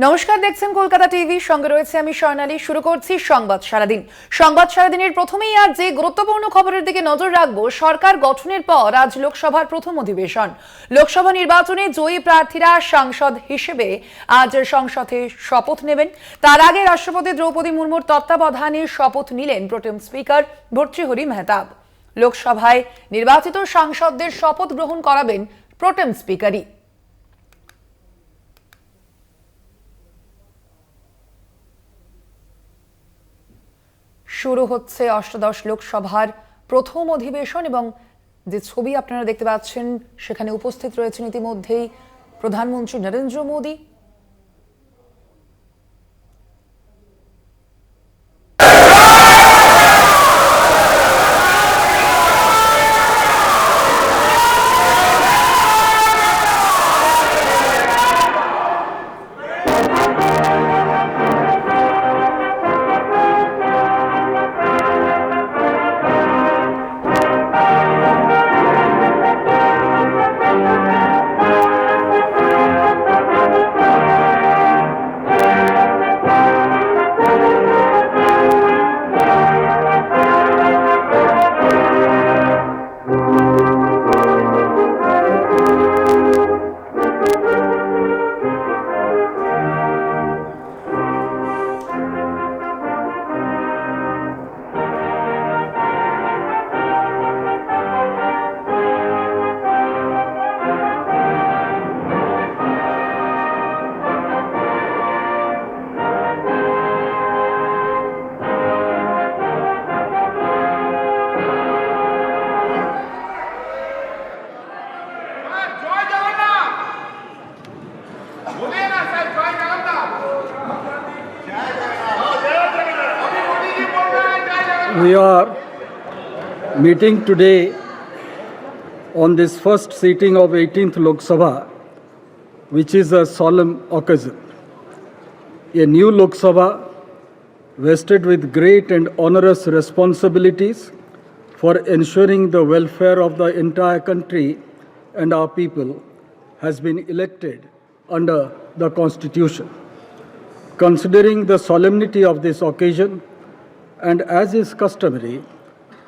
নমস্কার, দেখছেন কলকাতা টিভি। সঙ্গে রয়েছে আমি স্বর্ণালী। শুরু করছি সংবাদ সারাদিন। সংবাদ সারাদিনের প্রথমেই আজ যে গুরুত্বপূর্ণ খবরের দিকে নজর রাখবো, সরকার গঠনের পর আজ লোকসভার প্রথম অধিবেশন। লোকসভা নির্বাচনে জয়ী প্রার্থীরা সাংসদ হিসেবে আজ সংসদে শপথ নেবেন। তার আগে রাষ্ট্রপতি দ্রৌপদী মুর্মুর তত্ত্বাবধানে শপথ নিলেন প্রোটেম স্পিকার ভর্তৃহরি মেহতাব। লোকসভায় নির্বাচিত সাংসদদের শপথ গ্রহণ করাবেন প্রোটেম স্পিকারই। শুরু হচ্ছে অষ্টাদশ লোকসভার প্রথম অধিবেশন এবং যে ছবি আপনারা দেখতে পাচ্ছেন সেখানে উপস্থিত রয়েছেন ইতিমধ্যেই প্রধানমন্ত্রী Narendra Modi. We are meeting today on this first sitting of 18th Lok Sabha, which is a solemn occasion. A new Lok Sabha vested with great and onerous responsibilities for ensuring the welfare of the entire country and our people has been elected under the Constitution. Considering the solemnity of this occasion, and as is customary,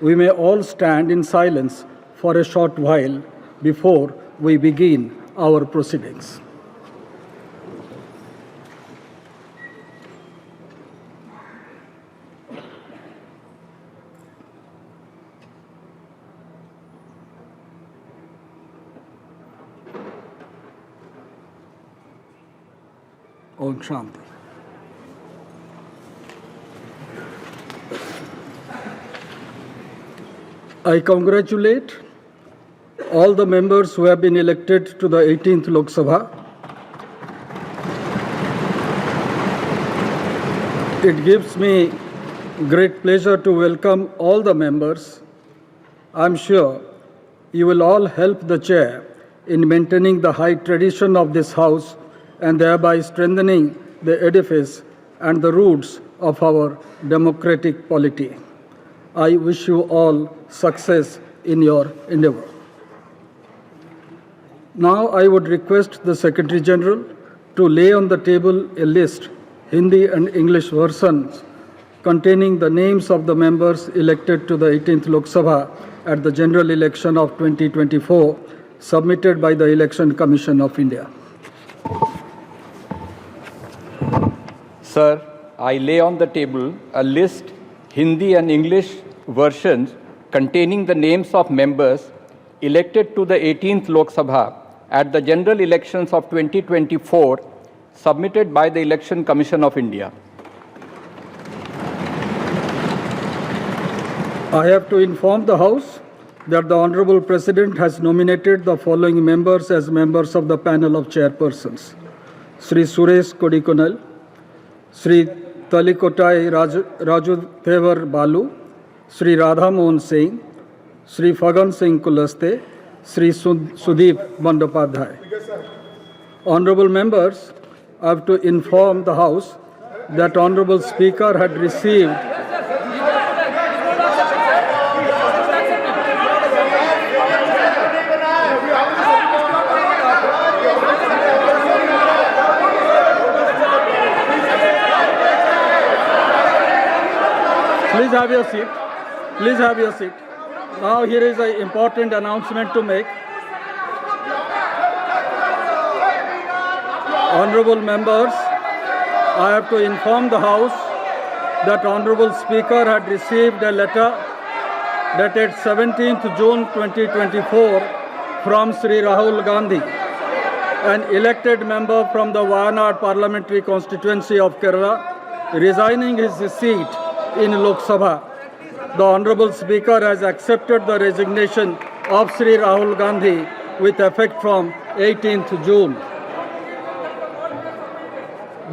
we may all stand in silence for a short while before we begin our proceedings. Om Shanti. I congratulate all the members who have been elected to the 18th Lok Sabha. It gives me great pleasure to welcome all the members. I'm sure you will all help the chair in maintaining the high tradition of this house and thereby strengthening the edifice and the roots of our democratic polity. I wish you all success in your endeavor. Now I would request the Secretary General to lay on the table a list, Hindi and English versions, containing the names of the members elected to the 18th Lok Sabha at the general election of 2024, submitted by the Election Commission of India. Sir, I lay on the table a list, Hindi and English versions, containing the names of members elected to the 18th Lok Sabha at the general elections of 2024, submitted by the Election Commission of India. I have to inform the House that the Honorable President has nominated the following members as members of the panel of chairpersons: Sri Suresh Kodikonal, Sri Talikotai Rajuthevar Balu, Sri Radha Mohan Singh, Sri Fagan Singh Kulaste, Sri Sudeep Bandopadhyay. Honorable members, I have to inform the House that Honorable Speaker had received Please have your seat. Please have your seat. Now here is an important announcement to make. Honorable members, I have to inform the House that Honorable Speaker had received a letter dated 17th June 2024 from Sri Rahul Gandhi, an elected member from the Wayanad parliamentary constituency of Kerala, resigning his seat in Lok Sabha. The Honorable Speaker has accepted the resignation of Sri Rahul Gandhi with effect from 18th June.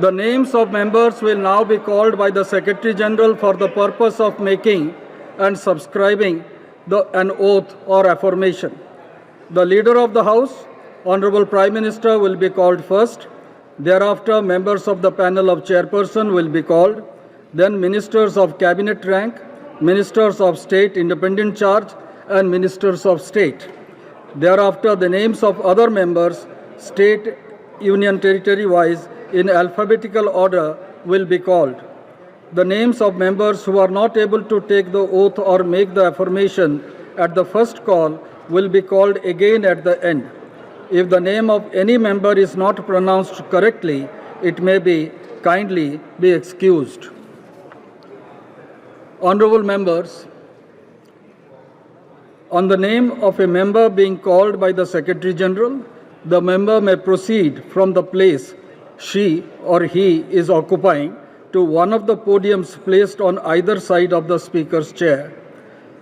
The names of members will now be called by the Secretary General for the purpose of making and subscribing an oath or affirmation. The Leader of the House, Honorable Prime Minister, will be called first. Thereafter, members of the panel of chairperson will be called. Then Ministers of Cabinet rank, Ministers of State independent charge, and Ministers of State. Thereafter, the names of other members, state, union territory wise, in alphabetical order will be called. The names of members who are not able to take the oath or make the affirmation at the first call will be called again at the end. If the name of any member is not pronounced correctly, it may be kindly be excused. Honorable members, on the name of a member being called by the Secretary General, the member may proceed from the place she or he is occupying to one of the podiums placed on either side of the Speaker's chair.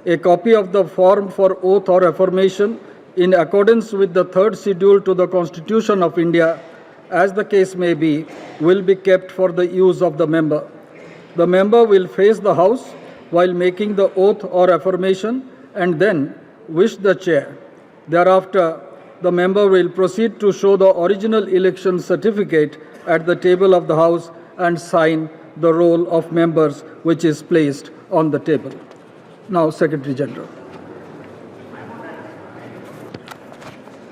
A copy of the form for oath or affirmation in accordance with the third schedule to the Constitution of India, as the case may be, will be kept for the use of the member. The member will face the House while making the oath or affirmation and then wish the chair. Thereafter, the member will proceed to show the original election certificate at the table of the House and sign the roll of members which is placed on the table. Now, Secretary General.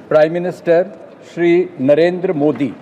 Prime Minister Shri Narendra Modi.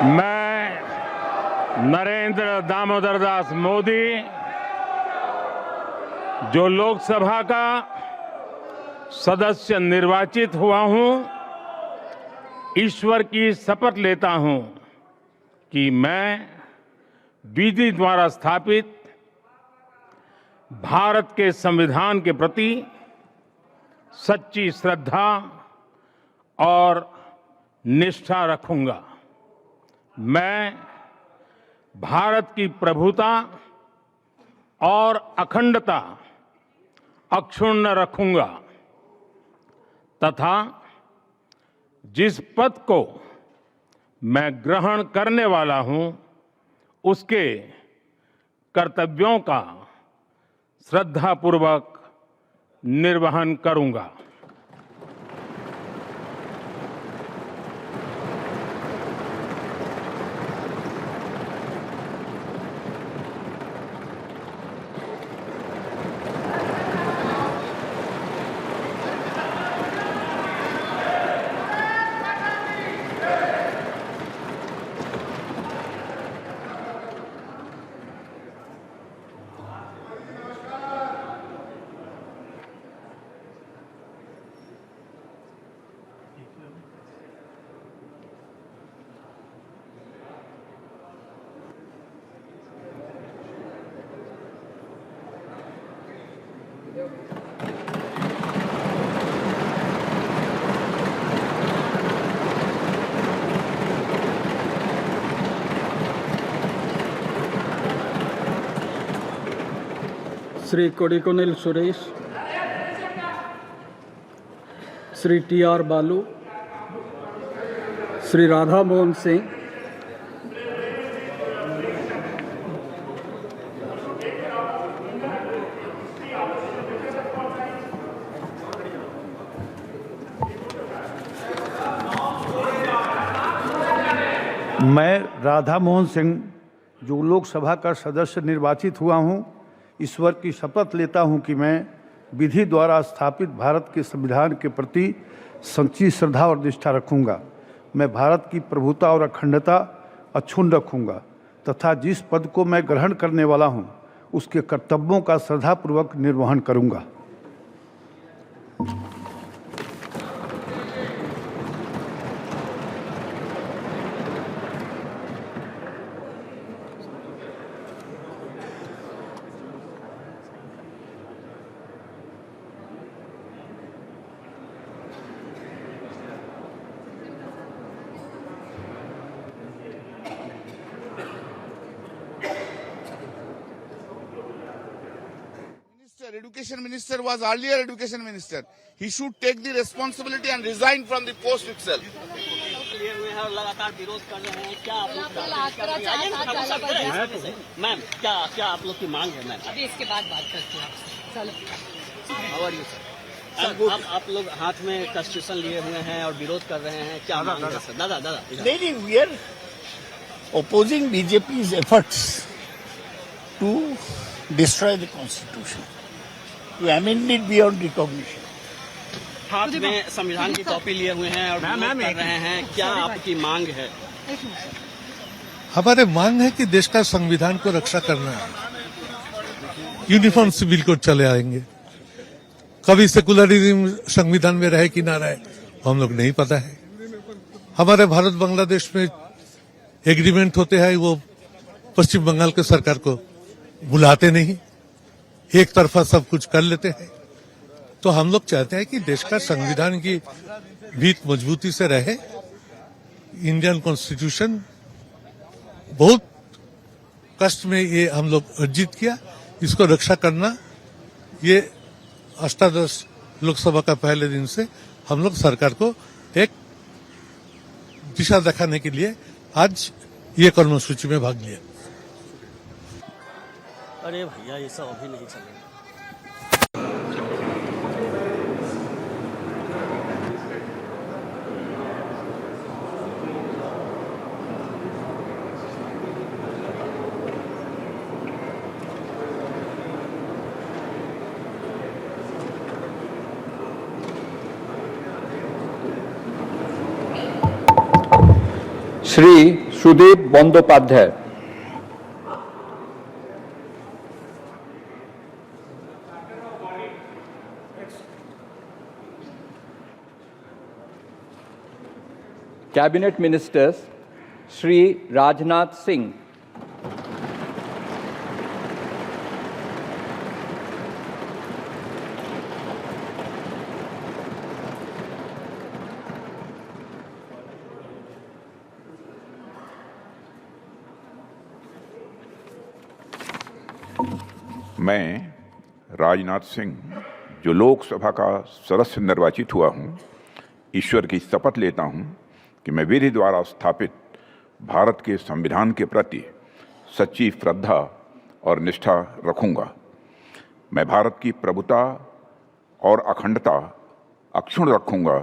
मैं नरेंद्र दामोदर दास मोदी, जो लोकसभा का सदस्य निर्वाचित हुआ हूं, ईश्वर की शपथ लेता हूं कि मैं विधि द्वारा स्थापित भारत के संविधान के प्रति सच्ची श्रद्धा और निष्ठा रखूंगा। मैं भारत की प्रभुता और अखंडता अक्षुण्ण रखूंगा तथा जिस पद को मैं ग्रहण करने वाला हूं, उसके कर्तव्यों का श्रद्धापूर्वक निर्वहन करूंगा। Sri Kodikonil Suresh, Sri T.R. Balu, Sri Radha Mohan Singh, मैं राधा मोहन सिंह जो लोकसभा का सदस्य निर्वाचित हुआ हूं, ईश्वर की शपथ लेता हूं कि मैं विधि द्वारा स्थापित भारत के संविधान के प्रति सच्ची श्रद्धा और निष्ठा रखूंगा। मैं भारत की प्रभुता और अखंडता अक्षुण्ण रखूंगा तथा जिस पद को मैं ग्रहण करने वाला हूं, उसके कर्तव्यों का श्रद्धापूर्वक निर्वहन करूंगा। Education minister was earlier education minister. He should take the responsibility and resign from the post itself. लिए हुए हैं और लगातार विरोध कर रहे हैं। क्या आप लोग मैम क्या आप लोग की मांग है? मैम अभी इसके बाद बात करते हैं आपसे। चलो हाउ आर यू सर? आप लोग हाथ में कॉन्स्टिट्यूशन लिए हुए हैं और विरोध कर रहे हैं, क्या मांग है सर? दादा नहीं, we are opposing BJP's efforts to destroy the constitution, to amend it beyond recognition. हाथ में संविधान की कॉपी लिए हुए हैं और विरोध कर रहे हैं, क्या आपकी मांग है? हमारे मांग है कि देश का संविधान को रक्षा करना है। यूनिफॉर्म सिविल कोड चले आएंगे। कभी सेकुलरिज्म संविधान में रहे कि ना रहे हम लोग नहीं पता है। हमारे भारत बांग्लादेश में एग्रीमेंट होते हैं, वो पश्चिम बंगाल के सरकार को बुलाते नहीं, एक तरफा सब कुछ कर लेते हैं। तो हम लोग चाहते हैं कि देश का संविधान की भीत मजबूती से रहे। इंडियन कॉन्स्टिट्यूशन बहुत कष्ट में ये हम लोग अर्जित किया, इसको रक्षा करना, ये अष्टादश लोकसभा का पहले दिन से हम लोग सरकार को एक दिशा दिखाने के लिए आज ये कर्मसूची में भाग लिया। अरे भैया ये सब अभी नहीं चलेगा। श्री सुदीप बंदोपाध्याय। कैबिनेट मिनिस्टर्स श्री राजनाथ सिंह, मैं राजनाथ सिंह जो लोकसभा का सदस्य निर्वाचित हुआ हूं, ईश्वर की शपथ लेता हूं कि मैं विधि द्वारा स्थापित भारत के संविधान के प्रति सच्ची श्रद्धा और निष्ठा रखूंगा। मैं भारत की प्रभुता और अखंडता अक्षुण्ण रखूंगा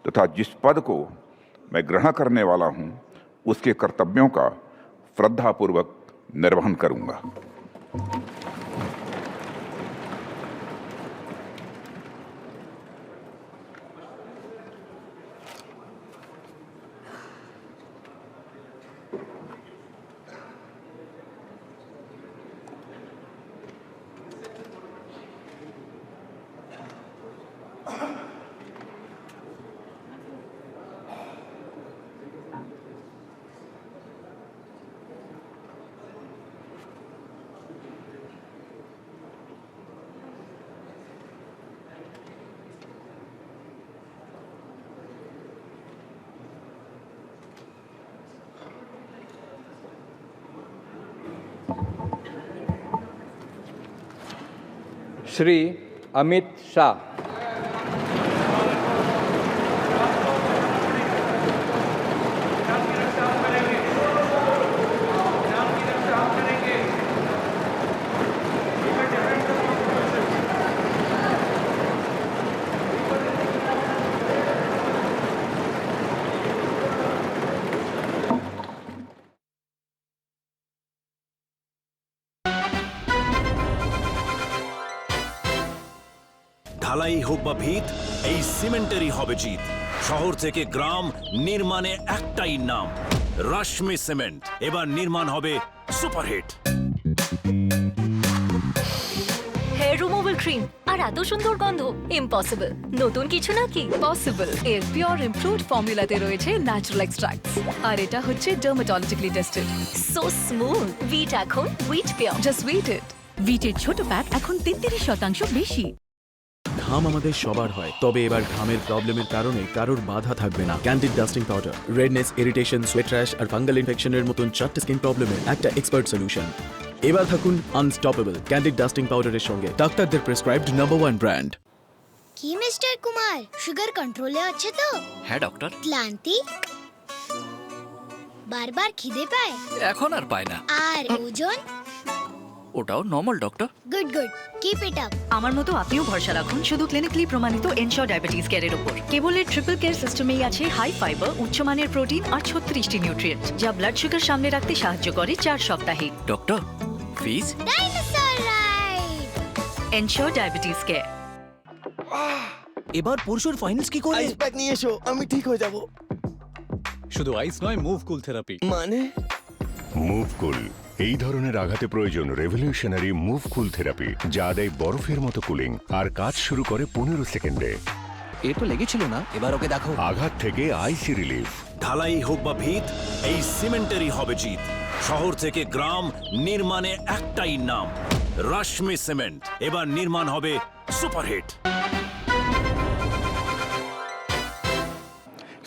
तथा जिस पद को मैं ग्रहण करने वाला हूं, उसके कर्तव्यों का श्रद्धापूर्वक निर्वहन करूंगा। श्री अमित शाह। ঢালাই হোক বা ভিত, এই সিমেন্টেরই হবে জিত। শহর থেকে গ্রাম নির্মাণে একটাই নাম, রশ্মি সিমেন্ট। এবার নির্মাণ হবে সুপারহিট। হেয়ার রিমুভাল ক্রিম আর এত সুন্দর গন্ধ, ইম্পসিবল। নতুন কিছু নাকি? পসিবল। এর পিওর ইমপ্রুভড ফর্মুলাতে রয়েছে ন্যাচারাল এক্সট্রাক্টস, আর এটা হচ্ছে dermatologically tested. So smooth. Veet এখন Veet pure. Just Veet it. ভিটের ছোট প্যাক এখন 33% বেশি। ঘাম আমাদের সবার হয়, তবে এবার ঘামের প্রবলেমের কারণে কারোর বাধা থাকবে না। Candid dusting powder redness, irritation, sweat rash আর ফাঙ্গাল ইনফেকশনের মতন 4টি স্কিন প্রবলেমের একটা এক্সপার্ট সলিউশন। এবার থাকুন আনস্টপেবল ক্যান্ডিড ডাস্টিং পাউডারের সঙ্গে, ডাক্তারদের প্রেসক্রাইবড নাম্বার 1 ব্র্যান্ড। কি মিস্টার কুমার, সুগার কন্ট্রোলে আছে তো? হ্যাঁ ডক্টর। ক্লান্তি, বারবার খিদে পায়? এখন আর পায় না। আর ওজন? ওটাও normal doctor. Good good, keep it up. আমার মতো আপনিও ভরসা রাখুন শুধু ক্লিনিক্যালি প্রমাণিত এনশিওর ডায়াবেটিস কেয়ারের উপর। কেবল এর ট্রিপল কেয়ার সিস্টেমেই আছে হাই ফাইবার, উচ্চমানের প্রোটিন আর 36টি নিউট্রিয়েন্ট, যা ব্লাড সুগার সামনে রাখতে সাহায্য করে 4 সপ্তাহে। Doctor fees? Dinosaur ride. Ensure diabetes care. এবার পরশুর ফাইনালস কি করে? আইস প্যাক নিয়ে এসো, আমি ঠিক হয়ে যাব। শুধু আইস নয়, মুভ কুল থেরাপি। মানে? মুভ কুল এই ধরনের আঘাতে প্রয়োজন রেভলিউশনারি মুভ কুল থেরাপি, যা দেয় বরফের মতো কুলিং আর কাজ শুরু করে 15 সেকেন্ডে। এ তো লেগেছিল না, এবার ওকে দেখো। আঘাত থেকে আইসি রিলিফ। ঢালাই হোক বা ভিত, এই সিমেন্টেরই হবে জিত। শহর থেকে গ্রাম নির্মাণে একটাই নাম, রশ্মি সিমেন্ট। এবার নির্মাণ হবে সুপারহিট।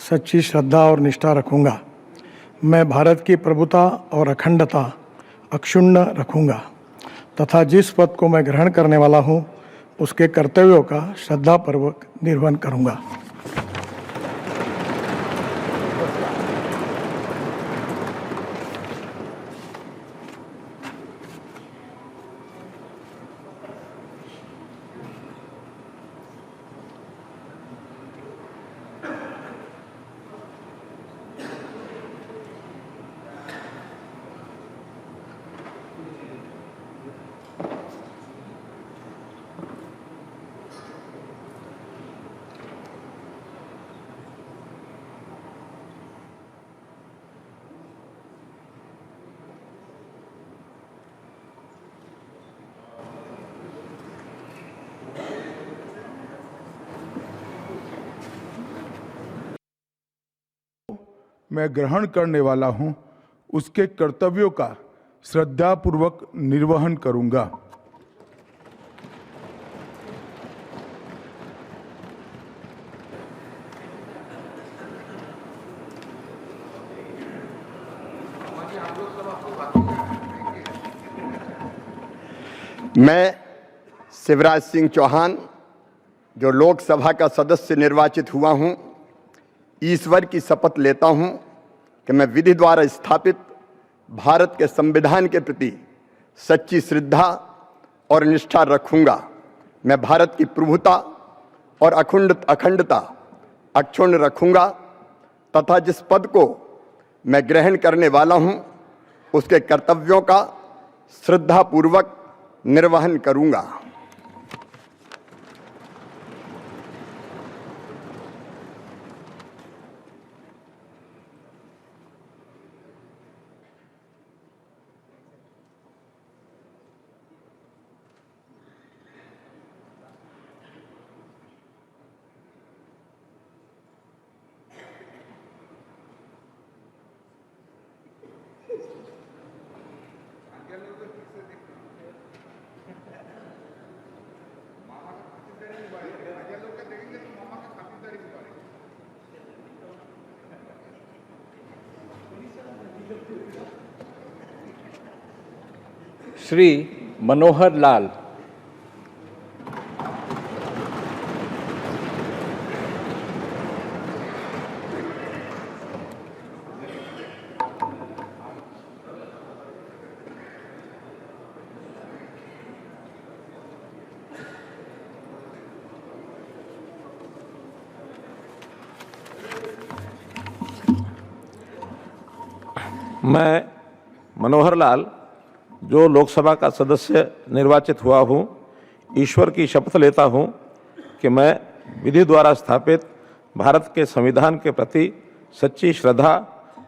सच्ची श्रद्धा और निष्ठा रखूंगा। मैं भारत की प्रभुता और अखंडता अक्षुण्ण रखूंगा तथा जिस पद को मैं ग्रहण करने वाला हूं, उसके कर्तव्यों का श्रद्धापूर्वक निर्वहन करूंगा। मैं ग्रहण करने वाला हूं, उसके कर्तव्यों का श्रद्धापूर्वक निर्वहन करूंगा। मैं शिवराज सिंह चौहान, जो लोकसभा का सदस्य निर्वाचित हुआ हूं, ईश्वर की शपथ लेता हूं कि मैं विधि द्वारा स्थापित भारत के संविधान के प्रति सच्ची श्रद्धा और निष्ठा रखूंगा। मैं भारत की प्रभुता और अखंडता अक्षुण्ण रखूंगा तथा जिस पद को मैं ग्रहण करने वाला हूं, उसके कर्तव्यों का श्रद्धापूर्वक निर्वहन करूंगा। श्री मनोहर लाल। मैं मनोहर लाल, जो लोकसभा का सदस्य निर्वाचित हुआ हूँ, ईश्वर की शपथ लेता हूँ कि मैं विधि द्वारा स्थापित भारत के संविधान के प्रति सच्ची श्रद्धा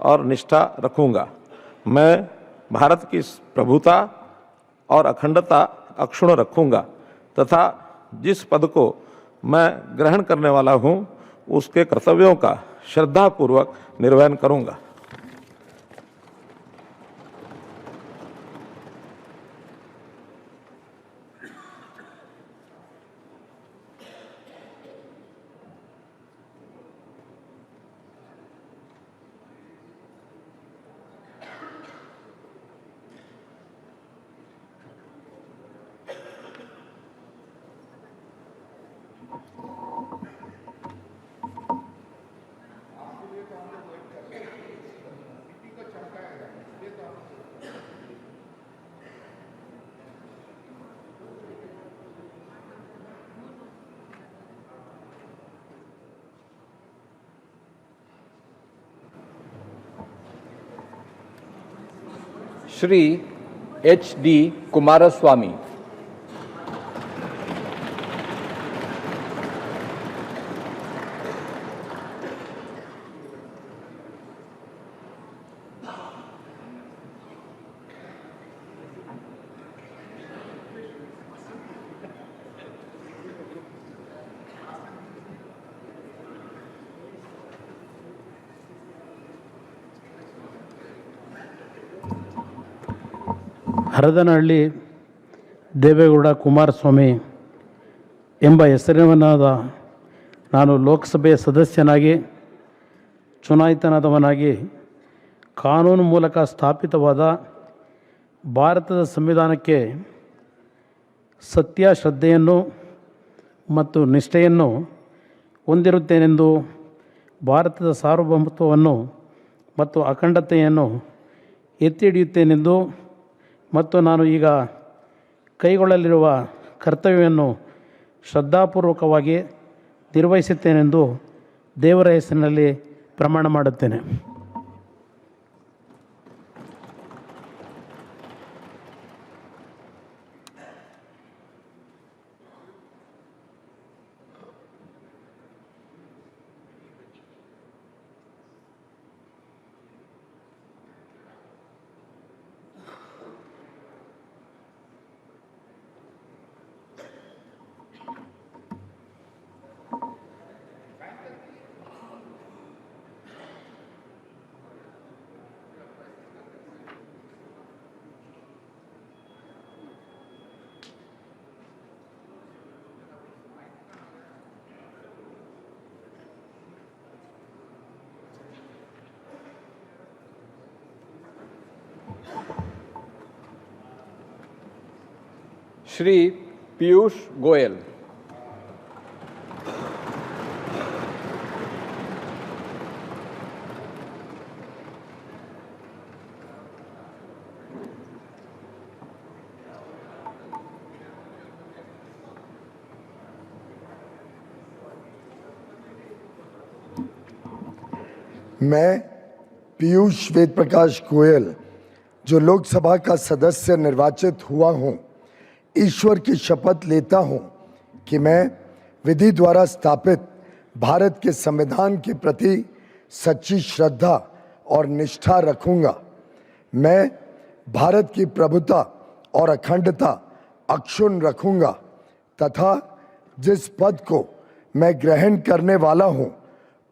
और निष्ठा रखूंगा। मैं भारत की प्रभुता और अखंडता अक्षुण्ण रखूंगा तथा जिस पद को मैं ग्रहण करने वाला हूं उसके कर्तव्यों का श्रद्धापूर्वक निर्वहन करूंगा। श्री H.D. कुमारस्वामी। ಹರದನಹಳ್ಳಿ ದೇವೇಗೌಡ ಕುಮಾರಸ್ವಾಮಿ ಎಂಬ ಹೆಸರಿನವನಾದ ನಾನು ಲೋಕಸಭೆಯ ಸದಸ್ಯನಾಗಿ ಚುನಾಯಿತನಾದವನಾಗಿ ಕಾನೂನು ಮೂಲಕ ಸ್ಥಾಪಿತವಾದ ಭಾರತದ ಸಂವಿಧಾನಕ್ಕೆ ಸತ್ಯ ಶ್ರದ್ಧೆಯನ್ನು ಮತ್ತು ನಿಷ್ಠೆಯನ್ನು ಹೊಂದಿರುತ್ತೇನೆಂದು ಭಾರತದ ಸಾರ್ವಭೌಮತ್ವವನ್ನು ಮತ್ತು ಅಖಂಡತೆಯನ್ನು ಎತ್ತಿ ಹಿಡಿಯುತ್ತೇನೆಂದು ಮತ್ತು ನಾನು ಈಗ ಕೈಗೊಳ್ಳಲಿರುವ ಕರ್ತವ್ಯವನ್ನು ಶ್ರದ್ಧಾಪೂರ್ವಕವಾಗಿ ನಿರ್ವಹಿಸುತ್ತೇನೆಂದು ದೇವರ ಹೆಸರಿನಲ್ಲಿ ಪ್ರಮಾಣ ಮಾಡುತ್ತೇನೆ. श्री पीयूष गोयल। मैं पीयूष वेद प्रकाश गोयल जो लोकसभा का सदस्य निर्वाचित हुआ हूं, ईश्वर की शपथ लेता हूं कि मैं विधि द्वारा स्थापित भारत के संविधान के प्रति सच्ची श्रद्धा और निष्ठा रखूंगा। मैं भारत की प्रभुता और अखंडता अक्षुण्ण रखूंगा तथा जिस पद को मैं ग्रहण करने वाला हूं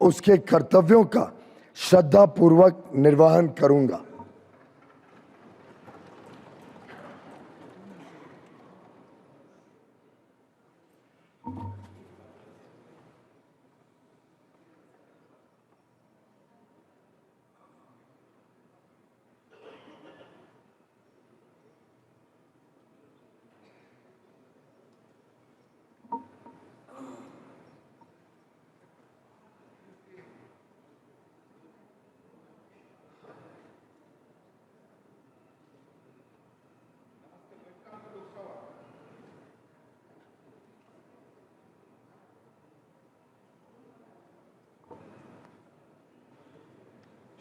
उसके कर्तव्यों का श्रद्धापूर्वक निर्वहन करूंगा।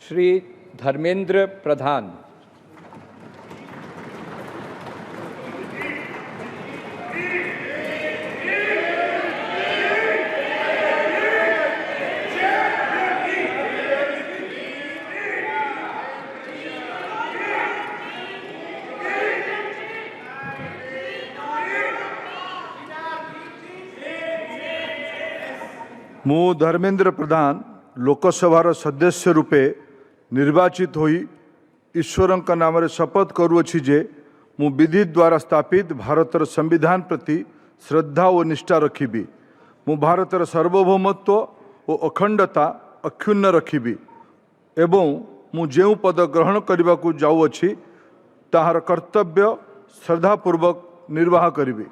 श्री धर्मेंद्र प्रधान। मु धर्मेंद्र प्रधान लोकसभार सदस्य रूपे निर्वाचित होई ईश्वर नाम शपथ करुअछि जे मु विधि द्वारा स्थापित भारतर संविधान प्रति श्रद्धा और निष्ठा रखिबी। मु भारतर सार्वभौमत्व और अखंडता अक्षुण्ण रखिबी एवं मु जेउ पद ग्रहण करने को जाऊँगी ताहार कर्तव्य श्रद्धापूर्वक निर्वाह करिबी।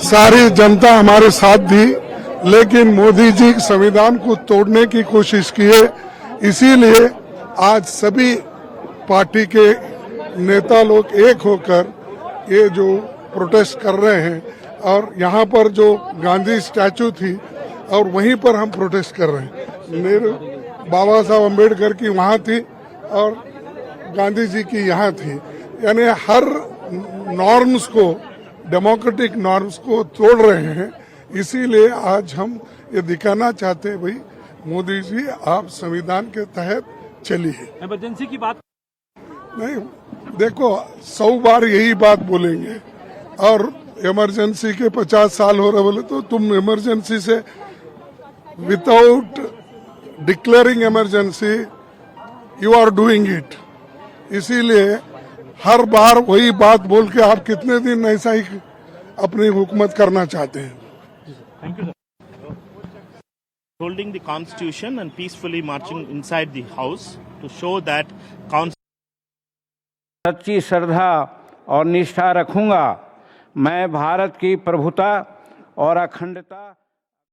सारी जनता हमारे साथ थी, लेकिन मोदी जी संविधान को तोड़ने की कोशिश किए। इसीलिए आज सभी पार्टी के नेता लोग एक होकर ये जो प्रोटेस्ट कर रहे हैं, और यहाँ पर जो गांधी स्टैचू थी और वहीं पर हम प्रोटेस्ट कर रहे हैं। नेहरू बाबा साहब अम्बेडकर की वहाँ थी और गांधी जी की यहाँ थी, यानी हर नॉर्म्स को, डेमोक्रेटिक नॉर्म्स को तोड़ रहे हैं। इसीलिए आज हम ये दिखाना चाहते हैं, भाई मोदी जी आप संविधान के तहत चलिए। इमरजेंसी की बात नहीं, देखो 100 बार यही बात बोलेंगे, और इमरजेंसी के 50 साल हो रहे बोले तो तुम इमरजेंसी से without declaring emergency you are doing it. इसीलिए हर बार वही बात बोल के आप कितने दिन ऐसा ही अपनी हुकूमत करना चाहते हैं। Holding the constitution and peacefully marching inside the house to show that सच्ची श्रद्धा और निष्ठा रखूंगा। मैं भारत की प्रभुता और अखंडता